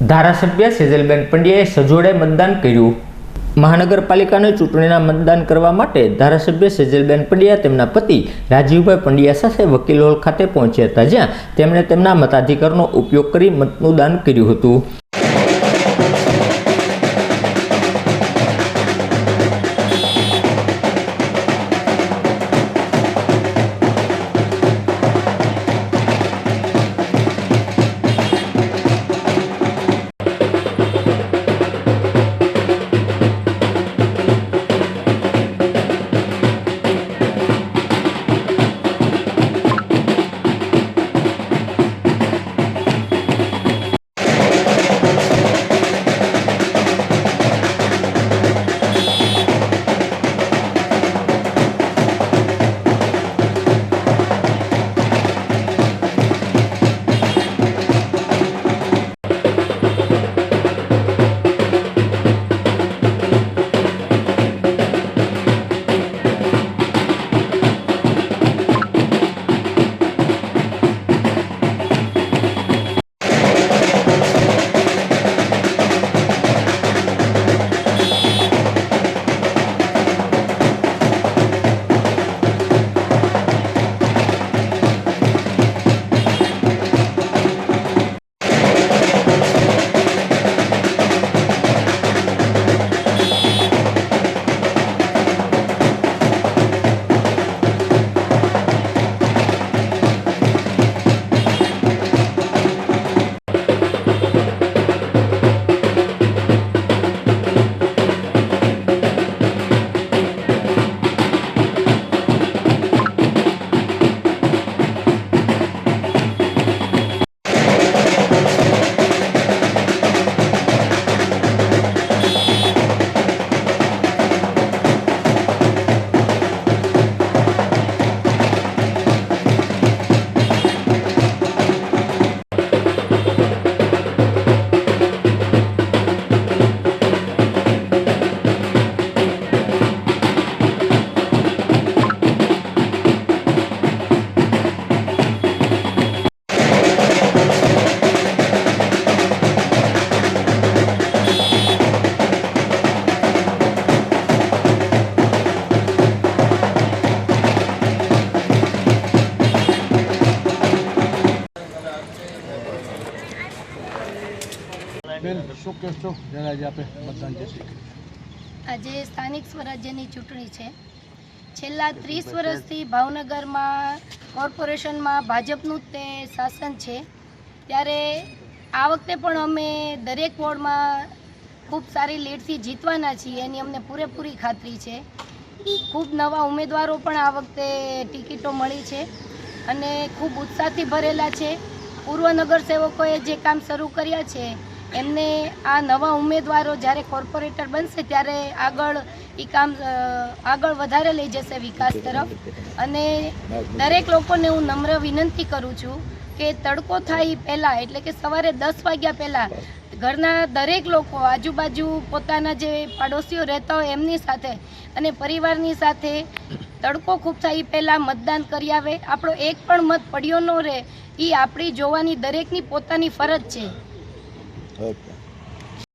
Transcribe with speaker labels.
Speaker 1: ધારાસભ્ય સેજલબેન પંડ્યાએ સજોડે મતદાન કર્યું। મહાનગરપાલિકાની ચૂંટણીના મતદાન કરવા માટે ધારાસભ્ય સેજલબેન પંડ્યા તેમના પતિ રાજીવભાઈ પંડ્યા સાથે વકીલ હોલ ખાતે પહોંચ્યા હતા, જ્યાં તેમણે તેમના મતાધિકારનો ઉપયોગ કરી મતનું દાન કર્યું હતું।
Speaker 2: આજે સ્થાનિક સ્વરાજ્યની ચૂંટણી છે। છેલ્લા 30 વર્ષથી ભાવનગરમાં કોર્પોરેશનમાં ભાજપનું તે શાસન છે, ત્યારે આ વખતે પણ અમે દરેક વોર્ડમાં ખૂબ સારી લીડથી જીતવાના છીએ, એની અમને પૂરેપૂરી ખાતરી છે। ખૂબ નવા ઉમેદવારો પણ આ વખતે ટિકિટો મળી છે અને ખૂબ ઉત્સાહથી ભરેલા છે। પૂર્વ નગરસેવકોએ જે કામ શરૂ કર્યા છે એમને આ નવા ઉમેદવારો જ્યારે કોર્પોરેટર બનશે ત્યારે એ કામ આગળ વધારે લઈ જશે વિકાસ તરફ। અને દરેક લોકોને હું નમ્ર વિનંતી કરું છું કે તડકો થાય પહેલાં, એટલે કે સવારે 10 વાગ્યા પહેલાં ઘરના દરેક લોકો આજુબાજુ પોતાના જે પાડોશીઓ રહેતા હોય એમની સાથે અને પરિવારની સાથે તડકો ખૂબ થાય પહેલાં મતદાન કરી આવે। આપણો એક પણ મત પડ્યો ન રહે એ આપણી જોવાની દરેકની પોતાની ફરજ છે।
Speaker 3: Okay.